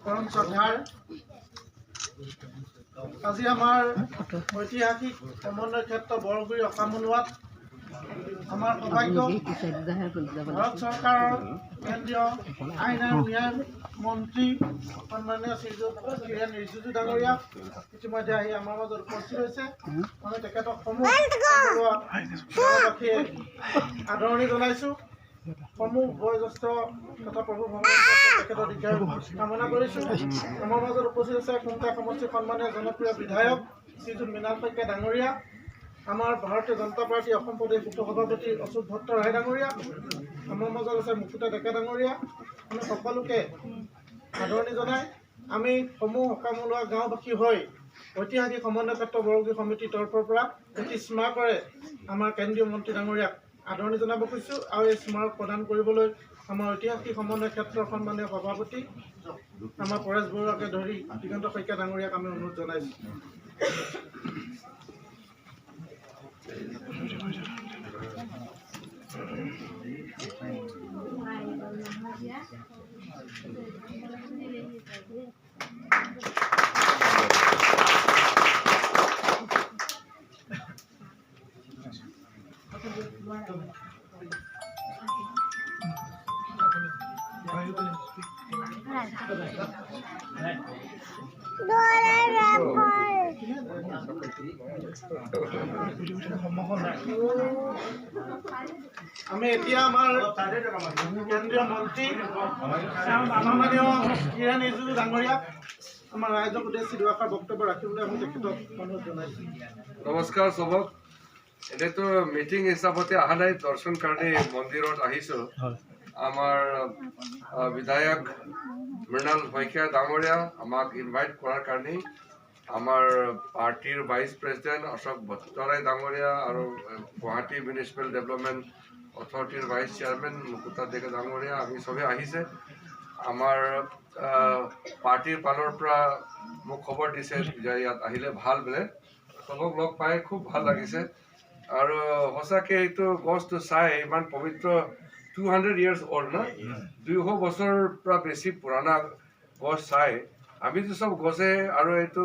পৰম শ্ৰদ্ধাৰ আজি আমাৰ ঐতিহাসিক সমন্বয় ক্ষেত্ৰ বৰগুৰি অকামলোৱাত আমাৰ সৌভাগ্য ভাৰত চৰকাৰৰ কেন্দ্ৰীয় আইন আৰু ন্যায় মন্ত্ৰী সন্মানীয় শ্ৰীযুত কিৰেণ ৰিজিজু ডাঙৰীয়া ইতিমধ্যে আহি আমাৰ মাজত উপস্থিত হৈছে। মই তেখেতক সমূহবাসীয়ে আদৰণি জনাইছোঁ। সমূহ বয়োজ্যেষ্ঠ তথা প্ৰভু ভগৱান তেখেতৰ দীৰ্ঘায়ু কামনা কৰিছোঁ। আমাৰ মাজত উপস্থিত আছে কুমটা সমষ্টিৰ সন্মানীয় জনপ্ৰিয় বিধায়ক শ্ৰীযুত মৃণাল শইকীয়া ডাঙৰীয়া, আমাৰ ভাৰতীয় জনতা পাৰ্টি অসম প্ৰদেশ উপসভাপতি অচ্যুত ভট্টাৰায় ডাঙৰীয়া, আমাৰ মাজত আছে মুকুতা ডেকা ডাঙৰীয়া। আমি সকলোকে আদৰণি জনাই আমি সমূহ অকামলোৱা গাঁওবাসী হৈ ঐতিহাসিক সমন্বয় ক্ষেত্ৰ বৰগুৰি সমিতিৰ তৰফৰ পৰা এটি স্মাৰকেৰে আমাৰ কেন্দ্ৰীয় মন্ত্ৰী ডাঙৰীয়াক আদৰণি জনাব খুজিছোঁ আৰু এই স্মাৰক প্ৰদান কৰিবলৈ আমাৰ ঐতিহাসিক সমন্বয় ক্ষেত্ৰৰ সন্মানীয় সভাপতি আমাৰ পৰেশ বৰুৱাকে ধৰি দিগন্ত শইকীয়া ডাঙৰীয়াক আমি অনুৰোধ জনাইছোঁ। আমি এতিয়া আমাৰ কেন্দ্ৰীয় মন্ত্ৰী সন্মানীয় কিৰেণ ৰিজিজু ডাঙৰীয়াক আমাৰ ৰাইজক উদ্দেশ্যি দুআষাৰ বক্তব্য ৰাখিবলৈ আমি তেখেতক অনুৰোধ জনাইছোঁ। নমস্কাৰ চবক। এনেতো মিটিং হিচাপতে অহা নাই, দৰ্শন কাৰণে মন্দিৰত আহিছোঁ। আমাৰ বিধায়ক মৃণাল শইকীয়া ডাঙৰীয়া আমাক ইনভাইট কৰাৰ কাৰণে, আমাৰ পাৰ্টিৰ ভাইচ প্ৰেচিডেণ্ট অশোক ভট্টাৰায় ডাঙৰীয়া আৰু গুৱাহাটী মিউনিচিপেল ডেভেলপমেণ্ট অথৰিটিৰ ভাইচ চেয়াৰমেন মুকুতা ডেকা ডাঙৰীয়া, আমি চবেই আহিছে। আমাৰ পাৰ্টিৰ ফালৰ পৰা মোক খবৰ দিছে যে ইয়াত আহিলে ভাল বোলে। চবক লগ পাই খুব ভাল লাগিছে আৰু সঁচাকৈ এইটো গছটো চাই ইমান পবিত্ৰ 200 years old না, 200 বছৰৰ পৰা বেছি পুৰণা গছ চাই আমিতো চব গছে আৰু এইটো